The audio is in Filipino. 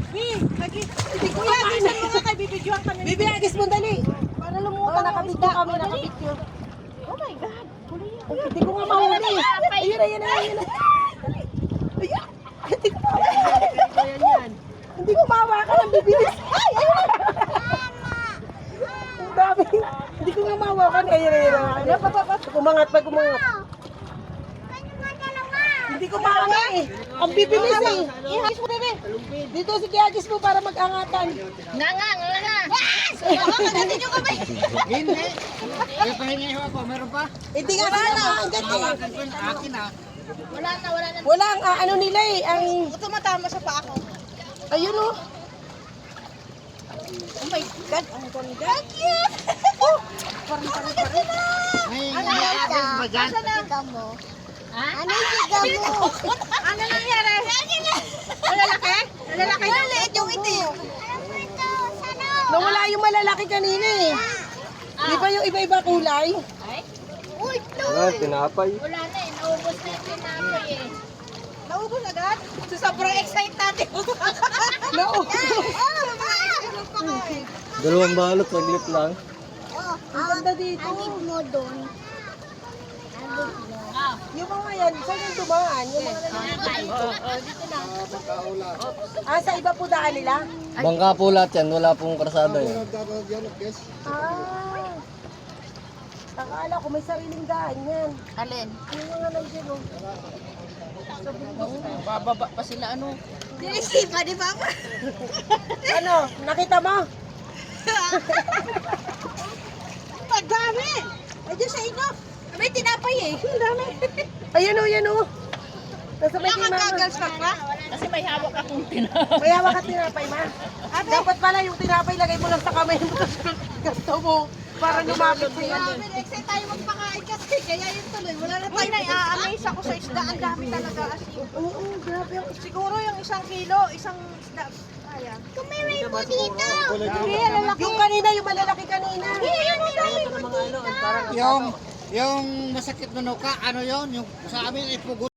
Hindi ko yan. Isan mo nga kay bibidyohan kami. Bibi, agis mo dali. Para lumutan nakabidyo kami, nakabidyo. Oh my God. Hindi ko nga mahuli. Ayun, ayun, ayun. Ayun. Hindi ko mahawakan. Hindi ko mahawakan ang bibilis. Ay, ayun. Ang dami. Hindi ko nga mahawakan. Ayun, ayun. Kumangat, pag kumangat. Hindi ko maangat eh. Ang bibilis eh. Ihagis mo bebe. Dito si Kiagis mo para mag-angatan. Nga. Hawakan natin yung kamay. Hindi. May pahingi ako. Meron pa? Hindi nga sila maangat eh. Hawakan ko yung akin ah. Wala na. Wala ang ano nila eh. Ang... Tumatama sa paa ko. Ayun oh. Oh my God. Ang ganda. Cute. Oh. Parang. May akin ba dyan? Ha? Ano yung sigaw mo? Ano nangyari? Malalaki? Malalaki? Malaliit yung itim. Nawala yung malalaki kanina eh. Di ba yung iba-iba kulay? Uy, Tinapay. wala na eh. Naubos na yung tinapay eh. Naubos agad? So, sobrang excited natin. Dalawang balot, saglit lang. Ang ganda dito. mo doon. Yung mga yan, saan yung dumaan? Yung mga lalaki. Dito na. Ah, sa iba po daan nila? Bangka po lahat yan, wala pong krasada yan. Ah. Akala ko may sariling daan yan. Alin? Yung mga nandiyan oh. Bababa pa sila ano. Dinisip ka, di ba? Ano, nakita mo? Ang dami! Ay, Diyos sa inyo. May tinapay eh. Ang dami. Ayan oh, yan oh. Nasa may Wala kang tinapay. goggles pa ba? Kasi may hawak akong tinapay. May hawak ka tinapay, ma. Dapat pala yung tinapay, lagay mo lang sa kamay mo. Gasto mo. Para lumapit sa yan. Excited tayo magpakain kasi kaya yun tuloy. Wala na tayo na-amaze ako sa isda. Ang dami talaga asin. Oo, grabe. Siguro yung 1 kilo, isang isda. Ayan. Kumiray mo dito! Hindi, lalaki. Yung kanina, yung malalaki kanina. Hindi, yung dami mo dito. Yung masakit na nuka, ano yon? Yung sa amin ay pugot.